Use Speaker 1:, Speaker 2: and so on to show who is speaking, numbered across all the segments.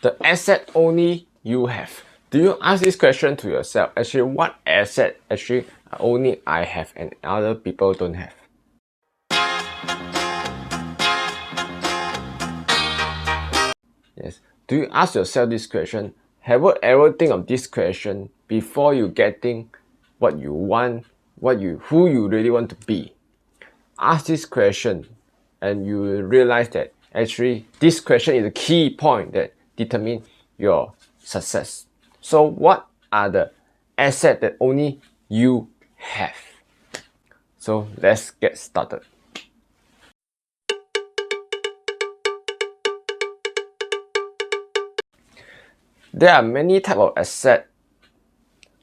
Speaker 1: the asset only you have? Do you ask this question to yourself? Actually, what asset actually only I have and other people don't have? Yes. Do you ask yourself this question? Have you ever think of this question before you getting what you want, who you really want to be? Ask this question and you will realize that actually this question is a key point that determines your success. So what are the assets that only you have? So let's get started. There are many types of assets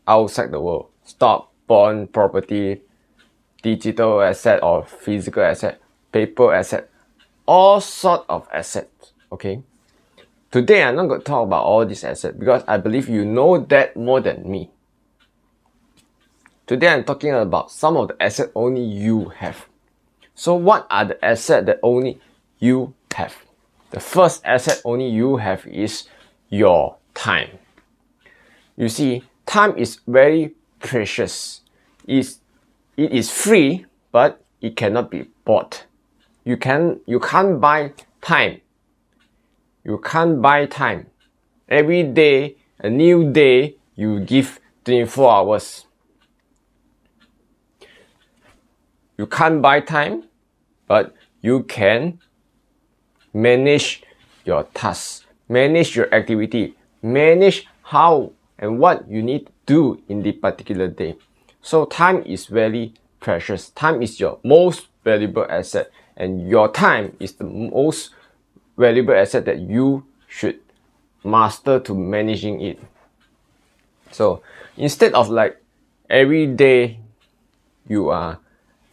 Speaker 1: outside the world. Stock, bond, property, digital asset or physical asset, paper asset, all sorts of assets, okay? Today, I'm not going to talk about all these assets because I believe you know that more than me. Today, I'm talking about some of the assets only you have. So what are the assets that only you have? The first asset only you have is your time. You see, time is very precious. It is free, but it cannot be bought. You can't buy time. You can't buy time. Every day, a new day, you give 24 hours. You can't buy time, but you can manage your tasks, manage your activity, manage how and what you need to do in the particular day. So time is very precious. Time is your most valuable asset, and your time is the most valuable asset that you should master to managing it. So instead of like every day you are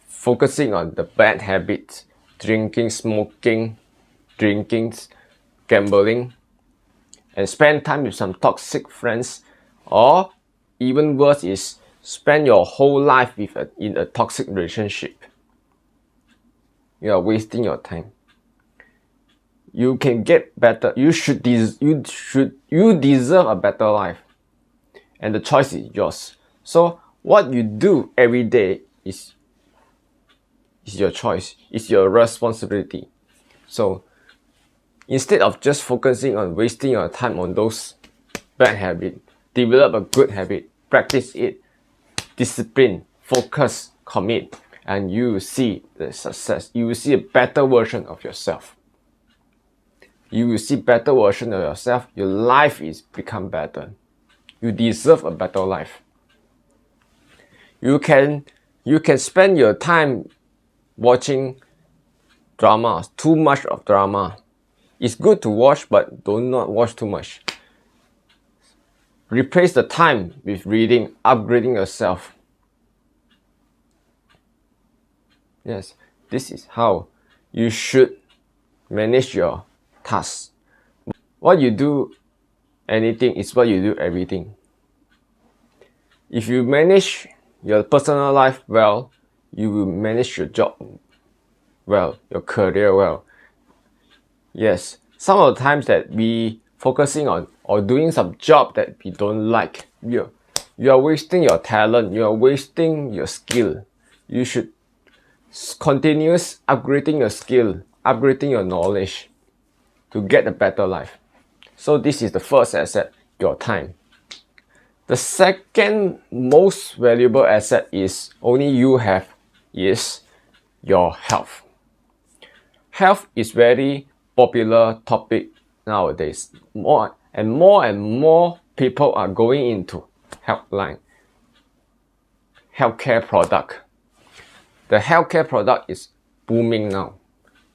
Speaker 1: focusing on the bad habits, drinking, smoking, gambling, and spend time with some toxic friends, or even worse is spend your whole life in a toxic relationship. You are wasting your time. You can get better. You deserve a better life, and the choice is yours. So what you do every day is your choice. It's your responsibility. So instead of just focusing on wasting your time on those bad habits, develop a good habit, practice it, discipline, focus, commit, and you will see the success. You will see a better version of yourself. You will see better version of yourself. Your life is become better. You deserve a better life. You can spend your time watching dramas, too much of drama. It's good to watch, but do not watch too much. Replace the time with reading, upgrading yourself. Yes, this is how you should manage your tasks. What you do anything is what you do everything. If you manage your personal life well, you will manage your job well, your career well. Yes, some of the times that we focusing on or doing some job that we don't like, you are wasting your talent, you are wasting your skill. You should continuous upgrading your skill, upgrading your knowledge to get a better life. So this is the first asset, your time. The second most valuable asset is only you have is your health. Health is very popular topic nowadays. More and more people are going into healthcare product. The healthcare product is booming now,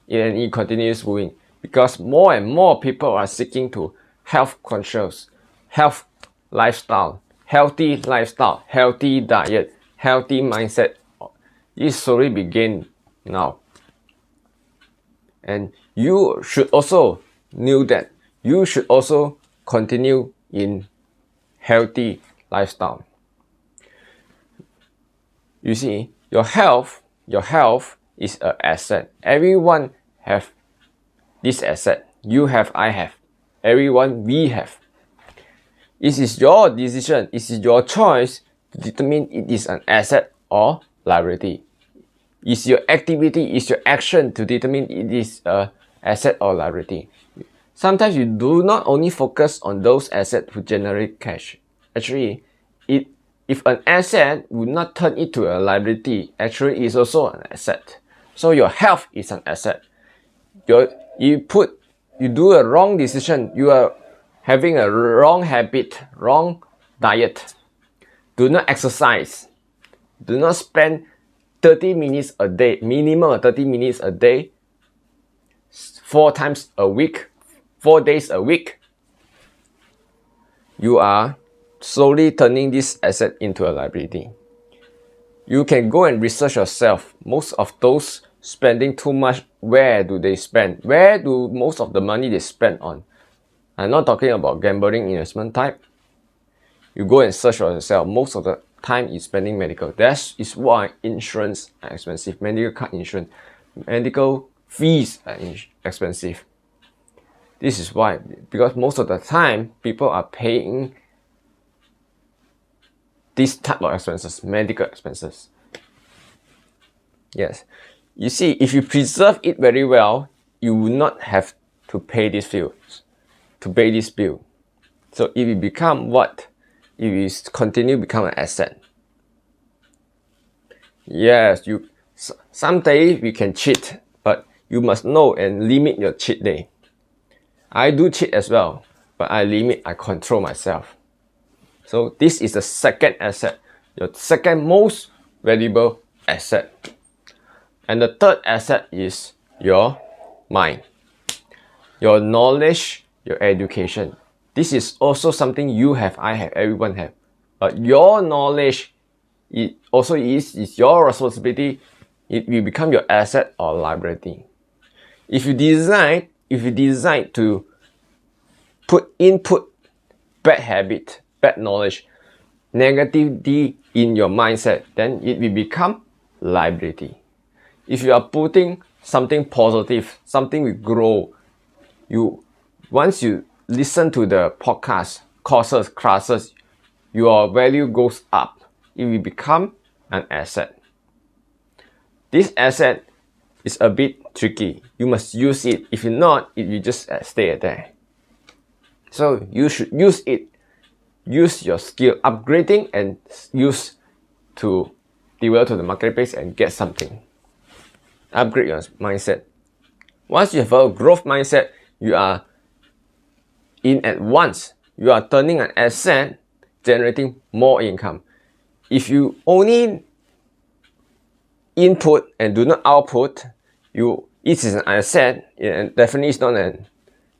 Speaker 1: and it continues booming because more and more people are seeking to health conscious, healthy lifestyle, healthy diet, healthy mindset. It slowly begin now. And you should also know that you should also continue in healthy lifestyle. You see, your health is an asset. Everyone have this asset. You have, I have. everyone we have. It is your decision, it is your choice to determine it is an asset or liability. It's your activity, it's your action to determine it is an asset or liability. Sometimes you do not only focus on those assets who generate cash. Actually, if an asset would not turn into a liability, actually it is also an asset. So your health is an asset. You do a wrong decision, you are having a wrong habit, wrong diet. Do not exercise. Do not spend 30 minutes a day, minimum 30 minutes a day, 4 times a week, 4 days a week. You are slowly turning this asset into a liability. You can go and research yourself. Most of those spending too much, where do they spend? Where do most of the money they spend on? I'm not talking about gambling investment type. You go and search for yourself. Most of the time is spending medical. That is why insurance are expensive. Medical card insurance, medical fees are expensive. This is why, because most of the time people are paying this type of expenses, medical expenses. Yes, you see, if you preserve it very well, you will not have to pay these bills, So it will become what? It will continue to become an asset. Yes, some days we can cheat, but you must know and limit your cheat day. I do cheat as well, but I control myself. So this is the second asset, your second most valuable asset. And the third asset is your mind, your knowledge, your education. This is also something you have, I have, everyone have. But your knowledge, it also is your responsibility. It will become your asset or liability. If you decide to input bad habit, bad knowledge, negativity in your mindset, then it will become liability. If you are putting something positive, something will grow. Once you listen to the podcast, courses, classes, your value goes up. It will become an asset. This asset is a bit tricky. You must use it. If not, it will just stay there. So you should use it. Use your skill upgrading and use to develop to the marketplace and get something. Upgrade your mindset. Once you have a growth mindset, you are in at once. You are turning an asset, generating more income. If you only input and do not output, it is an asset, and definitely it's not a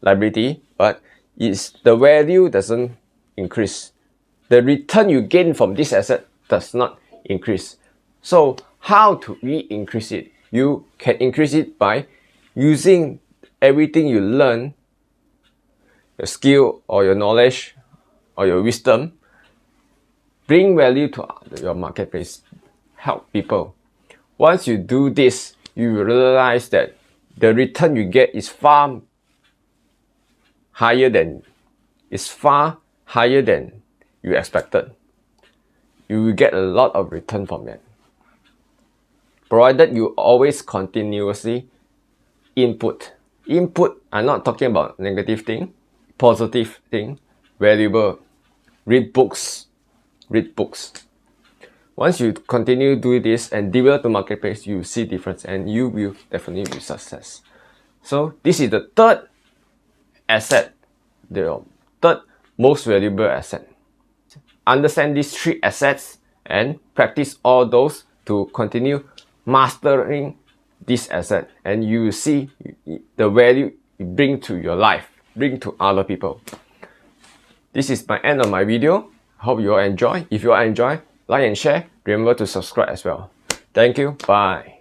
Speaker 1: liability, but the value doesn't increase. The return you gain from this asset does not increase. So how do we increase it? You can increase it by using everything you learn, your skill or your knowledge or your wisdom, bring value to your marketplace, help people. Once you do this, you will realize that the return you get is far higher than you expected. You will get a lot of return from it. Provided you always continuously input. Input, I'm not talking about negative thing, positive thing, valuable. Read books. Once you continue doing this and develop the marketplace, you will see difference and you will definitely be success. So this is the third asset, the third most valuable asset. Understand these 3 assets and practice all those to continue mastering this asset, and you will see the value it brings to your life, bring to other people. This is my end of my video. Hope you all enjoy. If you all enjoy, like and share. Remember to subscribe as well. Thank you. Bye.